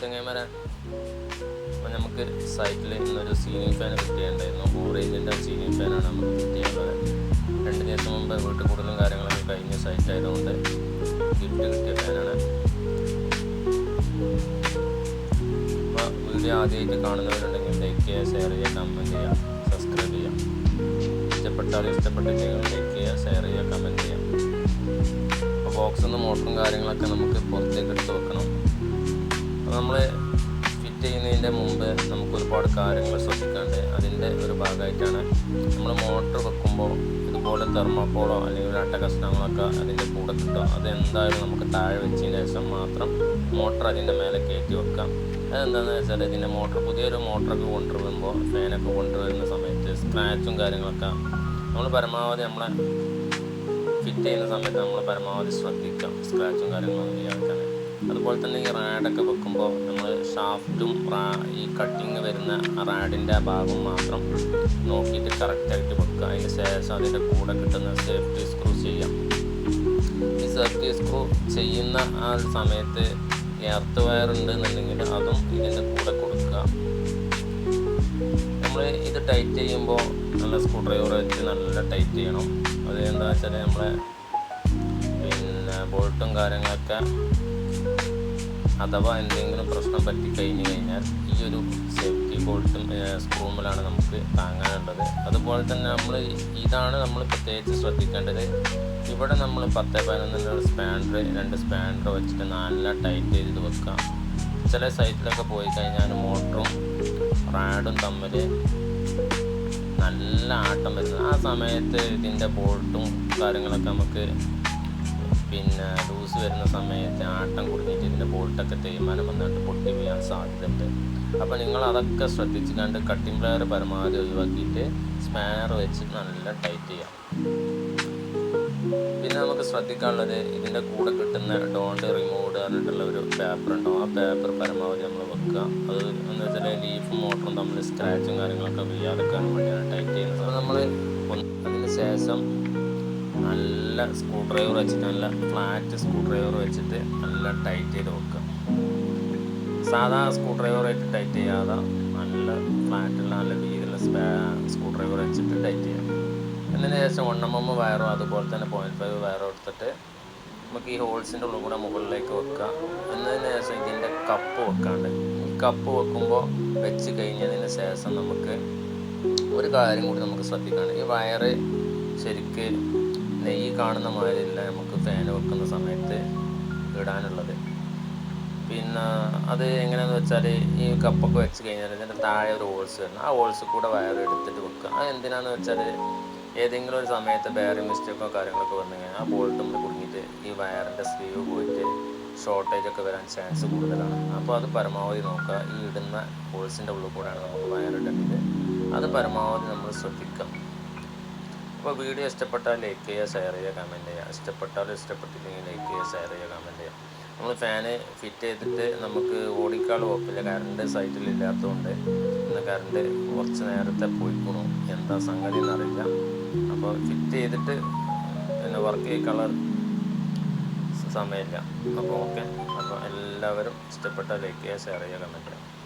ചങ്ങായിമാരെ, അപ്പോൾ നമുക്ക് സൈറ്റിൽ ഇന്നൊരു സീലിംഗ് ഫാൻ കിട്ടിയിട്ടുണ്ടായിരുന്നു. ഓറേഞ്ചിൻ്റെ സീലിംഗ് ഫാനാണ് നമുക്ക് കിട്ടിയുള്ളത്. 2 ദിവസം മുമ്പ് വീട്ടിൽ കൂടുതലും കാര്യങ്ങളൊക്കെ കഴിഞ്ഞ സൈറ്റ് ആയതുകൊണ്ട് ഗിഫ്റ്റ് കിട്ടിയ ഫാനാണ്. അപ്പോൾ വീഡിയോ ആദ്യമായിട്ട് കാണുന്നവരുണ്ടെങ്കിൽ ലൈക്ക് ചെയ്യുക, ഷെയർ ചെയ്യുക, കമൻറ്റ് ചെയ്യുക, സബ്സ്ക്രൈബ് ചെയ്യുക. ഇഷ്ടപ്പെട്ടില്ലെങ്കിൽ ലൈക്ക് ചെയ്യുക, ഷെയർ ചെയ്യുക, കമൻറ്റ് ചെയ്യുക. അപ്പോൾ ബോക്സിൽ നിന്ന് മോട്ടറും കാര്യങ്ങളൊക്കെ നമുക്ക് പുറത്തേക്ക് എടുത്ത് വെക്കണം. അപ്പോൾ നമ്മൾ ഫിറ്റ് ചെയ്യുന്നതിൻ്റെ മുമ്പ് നമുക്ക് ഒരുപാട് കാര്യങ്ങൾ ശ്രദ്ധിക്കാണ്ട്. അതിൻ്റെ ഒരു ഭാഗമായിട്ടാണ് നമ്മൾ മോട്ടർ വെക്കുമ്പോൾ ഇതുപോലെ തെർമോക്കോളോ അല്ലെങ്കിൽ ഒരു അട്ട കഷ്ണങ്ങളൊക്കെ അതിൻ്റെ കൂടെ കിട്ടുക. അത് എന്തായാലും നമുക്ക് താഴെ വെച്ചതിന് ശേഷം മാത്രം മോട്ടർ അതിൻ്റെ മേലെ കയറ്റി വെക്കാം. അതെന്താണെന്ന് വെച്ചാൽ ഇതിൻ്റെ പുതിയൊരു മോട്ടറൊക്കെ കൊണ്ടുവരുമ്പോൾ, ഫാനൊക്കെ കൊണ്ടുവരുന്ന സമയത്ത് സ്ക്രാച്ചും കാര്യങ്ങളൊക്കെ നമ്മൾ പരമാവധി നമ്മളെ ഫിറ്റ് ചെയ്യുന്ന സമയത്ത് നമ്മൾ പരമാവധി ശ്രദ്ധിക്കാം സ്ക്രാച്ചും കാര്യങ്ങളൊന്നും ചെയ്യാൻ. അതുപോലെ തന്നെ ഈ റാഡൊക്കെ വെക്കുമ്പോൾ നമ്മൾ ഷാഫ്റ്റും ഈ കട്ടിങ് വരുന്ന റാഡിൻ്റെ ഭാഗം മാത്രം നോക്കിയിട്ട് കറക്റ്റായിട്ട് വെക്കുക. അതിന് ശേഷം അതിൻ്റെ കൂടെ കിട്ടുന്ന സേഫ്റ്റി സ്ക്രൂ ചെയ്യാം. ഈ സേഫ്റ്റി സ്ക്രൂ ചെയ്യുന്ന ആ ഒരു സമയത്ത് എർത്ത് വയർ ഉണ്ടെന്നുണ്ടെങ്കിൽ അതും ഇതിൻ്റെ കൂടെ കൊടുക്കുക. നമ്മൾ ഇത് ടൈറ്റ് ചെയ്യുമ്പോൾ നല്ല സ്ക്രൂ ഡ്രൈവർ വെച്ച് നല്ല ടൈറ്റ് ചെയ്യണം. അത് എന്താ വെച്ചാൽ നമ്മളെ ബോൾട്ടും കാര്യങ്ങളൊക്കെ അഥവാ എന്തെങ്കിലും പ്രശ്നം പറ്റി കഴിഞ്ഞാൽ ഈ ഒരു സേഫ്റ്റി ബോൾട്ടും സ്ക്രൂമിലാണ് നമുക്ക് താങ്ങാനുള്ളത്. അതുപോലെ തന്നെ ഇതാണ് നമ്മൾ പ്രത്യേകിച്ച് ശ്രദ്ധിക്കേണ്ടത്. ഇവിടെ നമ്മൾ 10-11 സ്പാൻഡർ 2 സ്പാൻഡർ വെച്ചിട്ട് നല്ല ടൈറ്റ് ചെയ്ത് വെക്കാം. ചില സൈറ്റിലൊക്കെ പോയി കഴിഞ്ഞാൽ മോട്ടറും റാഡും തമ്മിൽ നല്ല ആട്ടം വരുന്നത്. ആ സമയത്ത് ഇതിൻ്റെ ബോൾട്ടും കാര്യങ്ങളൊക്കെ നമുക്ക് ലൂസ് വരുന്ന സമയത്ത് ആട്ടം കുടുങ്ങിയിട്ട് ഇതിൻ്റെ ബോൾട്ടൊക്കെ തേയ്മാനം വന്നിട്ട് പൊട്ടി വീഴാൻ സാധ്യതയുണ്ട്. അപ്പോൾ നിങ്ങൾ അതൊക്കെ ശ്രദ്ധിച്ചുകൊണ്ട് കട്ടിംഗ് പ്ലെയർ പരമാവധി ഒഴിവാക്കിയിട്ട് സ്പാനർ വെച്ച് നല്ല ടൈറ്റ് ചെയ്യാം. പിന്നെ നമുക്ക് ശ്രദ്ധിക്കാനുള്ളത്, ഇതിൻ്റെ കൂടെ കിട്ടുന്ന ഡോണ്ട് റിമൂവ് പറഞ്ഞിട്ടുള്ള ഒരു പേപ്പർ ഉണ്ടാവും. ആ പേപ്പർ പരമാവധി നമ്മൾ വെക്കുക. അത് എന്ന് വെച്ചാൽ ലീഫും മോട്ടറും തമ്മിൽ സ്ക്രാച്ചും കാര്യങ്ങളൊക്കെ വീഴാതെക്കാൻ വേണ്ടിയാണ് ടൈറ്റ് ചെയ്യുന്നത്. അപ്പോൾ നമ്മൾ അതിന് ശേഷം നല്ല സ്ക്രൂ ഡ്രൈവർ വെച്ചിട്ട്, നല്ല ഫ്ലാറ്റ് സ്ക്രൂ ഡ്രൈവർ വെച്ചിട്ട് നല്ല ടൈറ്റ് ചെയ്ത് വെക്കുക. സാധാ സ്ക്രൂ ഡ്രൈവറായിട്ട് ടൈറ്റ് ചെയ്യാതെ നല്ല ഫ്ലാറ്റുള്ള നല്ല വീതിയുള്ള സ്ക്രൂ ഡ്രൈവർ വെച്ചിട്ട് ടൈറ്റ് ചെയ്യാം. എന്നതിന് ശേഷം 1mm വയറോ അതുപോലെ തന്നെ 0.5 വയറോ എടുത്തിട്ട് നമുക്ക് ഈ ഹോൾസിൻ്റെ ഉള്ളിൽ കൂടെ മുകളിലേക്ക് വെക്കുക. എന്നതിന് ശേഷം ഇതിൻ്റെ കപ്പ് വെക്കാണ്ട്, ഈ കപ്പ് വെക്കുമ്പോൾ വെച്ച് കഴിഞ്ഞതിന് ശേഷം നമുക്ക് ഒരു കാര്യം കൂടി നമുക്ക് ശ്രദ്ധിക്കാണ്ട്. ഈ വയറ് ശരിക്ക് നെയ്യ് കാണുന്ന മാതിരിയില്ല നമുക്ക് ഫാൻ വെക്കുന്ന സമയത്ത് ഇടാനുള്ളത്. പിന്നെ അത് എങ്ങനെയാണെന്ന് വെച്ചാൽ, ഈ കപ്പൊക്കെ വെച്ച് കഴിഞ്ഞാൽ ഇതിൻ്റെ താഴെ ഒരു ഹോൾസ് വരണം. ആ ഹോൾസ് കൂടെ വയർ എടുത്തിട്ട് വെക്കുക. അത് എന്തിനാണെന്ന് വെച്ചാൽ, ഏതെങ്കിലും ഒരു സമയത്ത് ബെയറിംഗ് മിസ്റ്റേക്കോ കാര്യങ്ങളൊക്കെ വന്നു കഴിഞ്ഞാൽ ആ ബോൾട്ടും കുടുങ്ങിയിട്ട് ഈ വയറിൻ്റെ സ്ലീവ് പോയിട്ട് ഷോർട്ടേജൊക്കെ വരാൻ ചാൻസ് കൂടുതലാണ്. അപ്പോൾ അത് പരമാവധി നോക്കുക. ഈ ഇടുന്ന ഹോൾസിൻ്റെ ഉള്ളിൽ കൂടെയാണ് നമുക്ക് വയർ ഇടേണ്ടത്. അത് പരമാവധി നമ്മൾ ശ്രദ്ധിക്കാം. അപ്പോൾ വീഡിയോ ഇഷ്ടപ്പെട്ടാൽ ലൈക്ക് ചെയ്യുക, ഷെയർ ചെയ്യുക, കമൻറ്റ് ചെയ്യുക. ഇഷ്ടപ്പെട്ടില്ലെങ്കിൽ ലൈക്ക് ചെയ്യുക, ഷെയർ ചെയ്യുക, കമൻറ്റ് ചെയ്യുക. നമ്മൾ ഫാന് ഫിറ്റ് ചെയ്തിട്ട് നമുക്ക് ഓടിക്കാനുള്ള കുഴപ്പമില്ല. കറണ്ട് സൈറ്റിലില്ലാത്തതുകൊണ്ട് ഇന്ന് കറണ്ട് കുറച്ച് നേരത്തെ പോയിക്കണു. എന്താ സംഗതി എന്നറിയില്ല. അപ്പോൾ ഫിറ്റ് ചെയ്തിട്ട് പിന്നെ വർക്ക് ചെയ്യിക്കാനുള്ള സമയമില്ല. അപ്പോൾ ഓക്കെ. അപ്പോൾ എല്ലാവരും ഇഷ്ടപ്പെട്ടാൽ ലൈക്ക് ചെയ്യുക, ഷെയർ ചെയ്യുക, കമൻറ്റ് ചെയ്യുക.